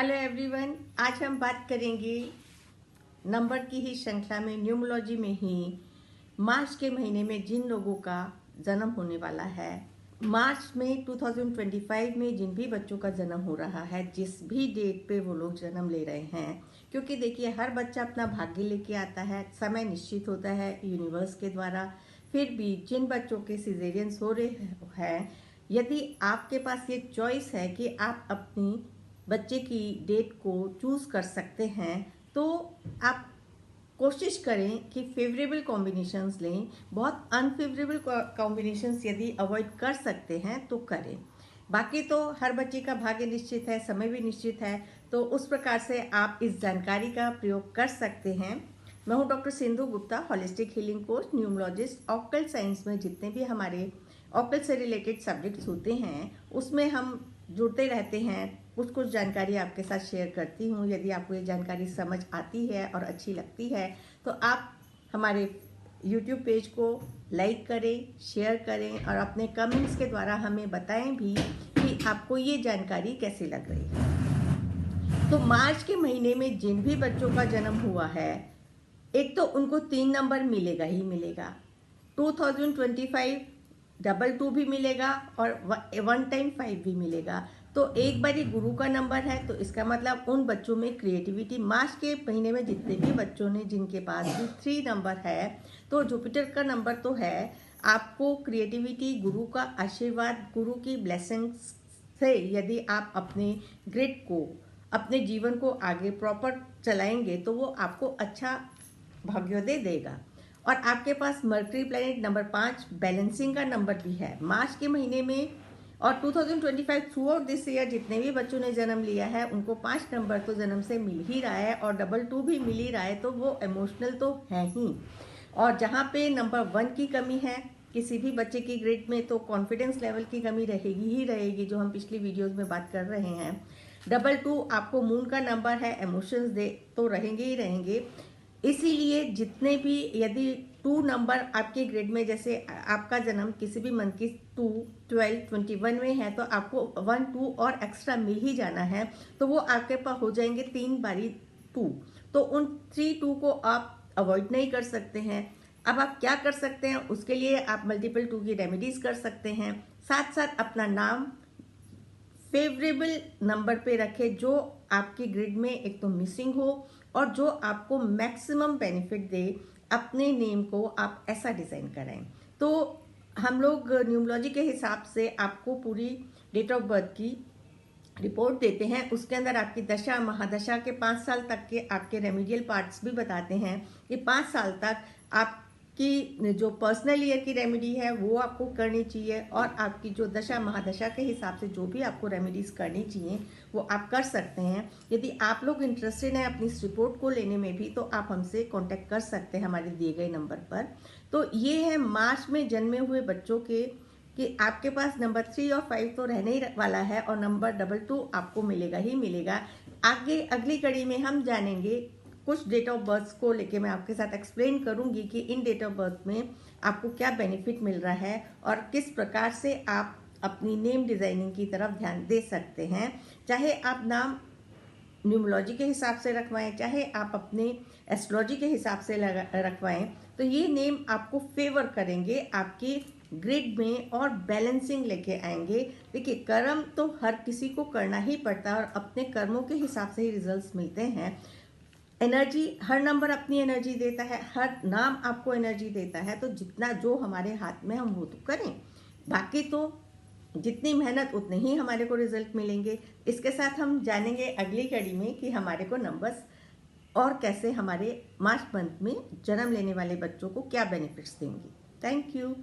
Hello everyone, आज हम बात करेंगे नंबर की ही श्रृंखला में न्यूमरोलॉजी में ही मार्च के महीने में जिन लोगों का जन्म होने वाला है। मार्च में 2025 में जिन भी बच्चों का जन्म हो रहा है, जिस भी डेट पे वो लोग जन्म ले रहे हैं, क्योंकि देखिए हर बच्चा अपना भाग्य लेके आता है, समय निश्चित होता है यूनिवर्स के द्वारा। फिर भी जिन बच्चों के सिजेरियंस हो रहे हैं, यदि आपके पास ये चॉइस है कि आप अपनी बच्चे की डेट को चूज कर सकते हैं, तो आप कोशिश करें कि फेवरेबल कॉम्बिनेशंस लें। बहुत अनफेवरेबल कॉम्बिनेशंस यदि अवॉइड कर सकते हैं तो करें। बाकी तो हर बच्चे का भाग्य निश्चित है, समय भी निश्चित है, तो उस प्रकार से आप इस जानकारी का प्रयोग कर सकते हैं। मैं हूं doctor Sindhu Gupta, holistic healing coach, numerologist. Occult science में जितने भी हमारे ऑक्कल्ट से रिलेटेड सब्जेक्ट्स होते हैं उसमें हम जुड़ते रहते हैं। कुछ कुछ जानकारी आपके साथ शेयर करती हूँ। यदि आपको ये जानकारी समझ आती है और अच्छी लगती है तो आप हमारे YouTube पेज को लाइक करें, शेयर करें और अपने कमेंट्स के द्वारा हमें बताएं भी कि आपको ये जानकारी कैसी लग रही है। तो मार्च के महीने में जिन भी बच्चों का जन्म हुआ है, एक तो उनको 3 नंबर मिलेगा ही मिलेगा। 2025 2 भी मिलेगा और 1 टाइम 5 भी मिलेगा। तो एक बार ये गुरु का नंबर है, तो इसका मतलब उन बच्चों में क्रिएटिविटी, मार्च के महीने में जितने भी बच्चों ने जिनके पास भी 3 नंबर है, तो जुपिटर का नंबर तो है। आपको क्रिएटिविटी, गुरु का आशीर्वाद, गुरु की ब्लेसिंग्स से यदि आप अपने ग्रिड को, अपने जीवन को आगे प्रॉपर चलाएंगे तो वो आपको अच्छा भाग्योदय देगा। और आपके पास मर्करी प्लैनेट नंबर 5 बैलेंसिंग का नंबर भी है मार्च के महीने में। और 2025 थ्रू आउट दिस ईयर जितने भी बच्चों ने जन्म लिया है उनको 5 नंबर तो जन्म से मिल ही रहा है और 2 भी मिल ही रहा है, तो वो इमोशनल तो है ही। और जहाँ पे नंबर 1 की कमी है किसी भी बच्चे की ग्रेड में, तो कॉन्फिडेंस लेवल की कमी रहेगी ही रहेगी, जो हम पिछली वीडियोज में बात कर रहे हैं। 2 आपको मून का नंबर है, इमोशंस दे तो रहेंगे ही रहेंगे। इसीलिए जितने भी, यदि 2 नंबर आपके ग्रेड में, जैसे आपका जन्म किसी भी मंथ की 2, 12, 21 में है, तो आपको 1, 2 और एक्स्ट्रा मिल ही जाना है, तो वो आपके पास हो जाएंगे 3 बारी 2। तो उन 3 2 को आप अवॉइड नहीं कर सकते हैं। अब आप क्या कर सकते हैं, उसके लिए आप मल्टीपल 2 की रेमेडीज कर सकते हैं। साथ साथ अपना नाम फेवरेबल नंबर पे रखें जो आपकी ग्रिड में एक तो मिसिंग हो और जो आपको मैक्सिमम बेनिफिट दे। अपने नेम को आप ऐसा डिजाइन कराएं। तो हम लोग न्यूमरोलॉजी के हिसाब से आपको पूरी डेट ऑफ बर्थ की रिपोर्ट देते हैं। उसके अंदर आपकी दशा महादशा के 5 साल तक के आपके रेमेडियल पार्ट्स भी बताते हैं कि 5 साल तक आपकी जो पर्सनल ईयर की रेमेडी है वो आपको करनी चाहिए, और आपकी जो दशा महादशा के हिसाब से जो भी आपको रेमेडीज करनी चाहिए वो आप कर सकते हैं। यदि आप लोग इंटरेस्टेड हैं अपनी इस रिपोर्ट को लेने में भी, तो आप हमसे कांटेक्ट कर सकते हैं हमारे दिए गए नंबर पर। तो ये है मार्च में जन्मे हुए बच्चों के कि आपके पास नंबर 3 और 5 तो रहने ही वाला है और नंबर 2 आपको मिलेगा ही मिलेगा। आगे अगली कड़ी में हम जानेंगे कुछ डेट ऑफ बर्थ को लेके, मैं आपके साथ एक्सप्लेन करूंगी कि इन डेट ऑफ बर्थ में आपको क्या बेनिफिट मिल रहा है और किस प्रकार से आप अपनी नेम डिजाइनिंग की तरफ ध्यान दे सकते हैं। चाहे आप नाम न्यूमरोलॉजी के हिसाब से रखवाएं, चाहे आप अपने एस्ट्रोलॉजी के हिसाब से रखवाएं, तो ये नेम आपको फेवर करेंगे आपके ग्रिड में और बैलेंसिंग लेके आएंगे। देखिए कर्म तो हर किसी को करना ही पड़ता है और अपने कर्मों के हिसाब से ही रिजल्ट्स मिलते हैं। एनर्जी, हर नंबर अपनी एनर्जी देता है, हर नाम आपको एनर्जी देता है, तो जितना जो हमारे हाथ में हम वो तो करें, बाकी तो जितनी मेहनत उतने ही हमारे को रिजल्ट मिलेंगे। इसके साथ हम जानेंगे अगली कड़ी में कि हमारे को नंबर्स और कैसे हमारे मार्च मंथ में जन्म लेने वाले बच्चों को क्या बेनिफिट्स देंगे। Thank you.